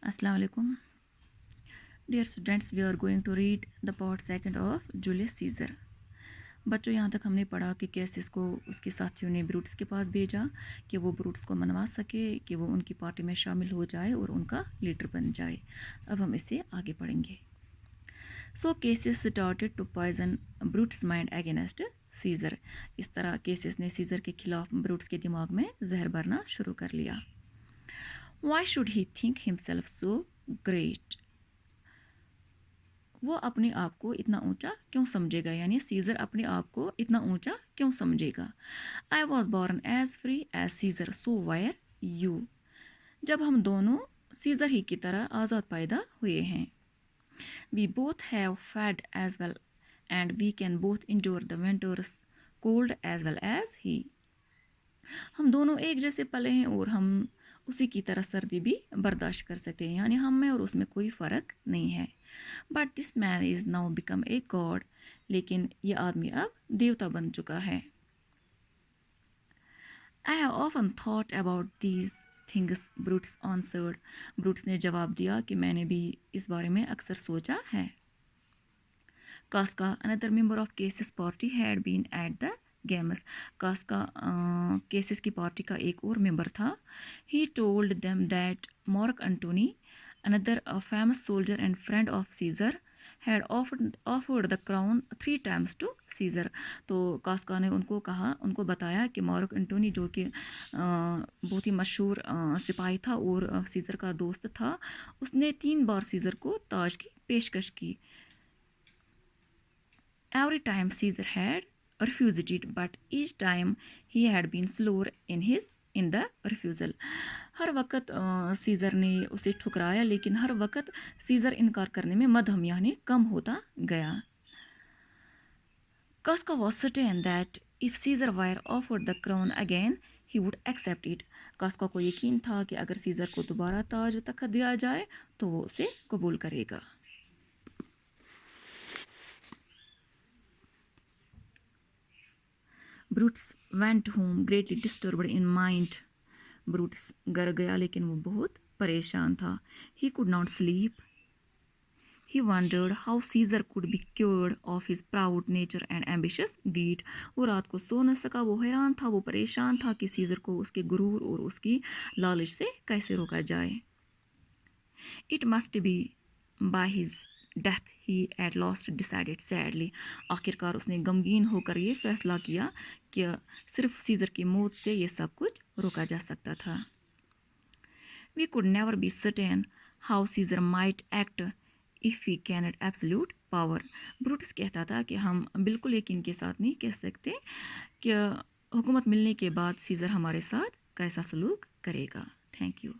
Assalamu alaikum. Dear students, we are going to read the part second of Julius Caesar. बच्चों, यहाँ तक हमने पढ़ा कि कैसे इसको उसके साथियों ने ब्रूटस के पास भेजा कि वो ब्रूटस को मनवा सके कि वो उनकी पार्टी में शामिल हो जाए और उनका लीडर बन जाए. अब हम इसे आगे पढ़ेंगे. So Cassius started to poison Brutus' mind against Caesar. इस तरह केसियस ने सीजर के खिलाफ ब्रूटस के दिमाग में जहर भरना शुरू कर लिया. Why should he think himself so great? वो अपने आप को इतना ऊंचा क्यों समझेगा, यानी सीजर अपने आप को इतना ऊंचा क्यों समझेगा. I was born as free as Caesar, so were you. जब हम दोनों सीजर ही की तरह आज़ाद पैदा हुए हैं. We both have fed as well and we can both endure the winters cold as well as he. हम दोनों एक जैसे पले हैं और हम उसी की तरह सर्दी भी बर्दाश्त कर सकते हैं, यानी हम में और उसमें कोई फ़र्क नहीं है. But this man is now become a god. लेकिन ये आदमी अब देवता बन चुका है. I have often thought about these things, Brutus answered. Brutus ने जवाब दिया कि मैंने भी इस बारे में अक्सर सोचा है. Casca, another member of Cassius party, had been at the games. Casca Cassius की पार्टी का एक और मेंबर था. He told them that Mark Antony, another famous soldier and friend of Caesar, had offered the crown 3 times to Caesar. तो कास्का ने उनको बताया कि मार्क एंटोनी, जो कि बहुत ही मशहूर सिपाही था और सीजर का दोस्त था, उसने 3 बार सीजर को ताज की पेशकश की. Every time Caesar had refused it, but each time he had been slower in the refusal. हर वक्त सीज़र ने उसे ठुकराया, लेकिन हर वक्त सीज़र इनकार करने में मध्यम यानी कम होता गया. कास्का was certain that if Caesar were offered the crown again, he would accept it. कास्का को यकीन था कि अगर सीज़र को दोबारा ताज तख्त दिया जाए तो वो उसे कबूल करेगा. Brutus went home greatly disturbed in mind. Brutus घर गया लेकिन वो बहुत परेशान था. He could not sleep. He wondered how Caesar could be cured of his proud nature and ambitious greed. वो रात को सो न सका. वो हैरान था, वो परेशान था कि सीजर को उसके गुरूर और उसकी लालच से कैसे रोका जाए. It must be by his death, he at last decided sadly. आखिरकार उसने गमगीन होकर ये फैसला किया कि सिर्फ सीजर की मौत से ये सब कुछ रोका जा सकता था. We could never be certain how Caesar might act if he gained absolute power. Brutus कहता था कि हम बिल्कुल यकीन के साथ नहीं कह सकते कि हुकूमत मिलने के बाद सीजर हमारे साथ कैसा सलूक करेगा. Thank you.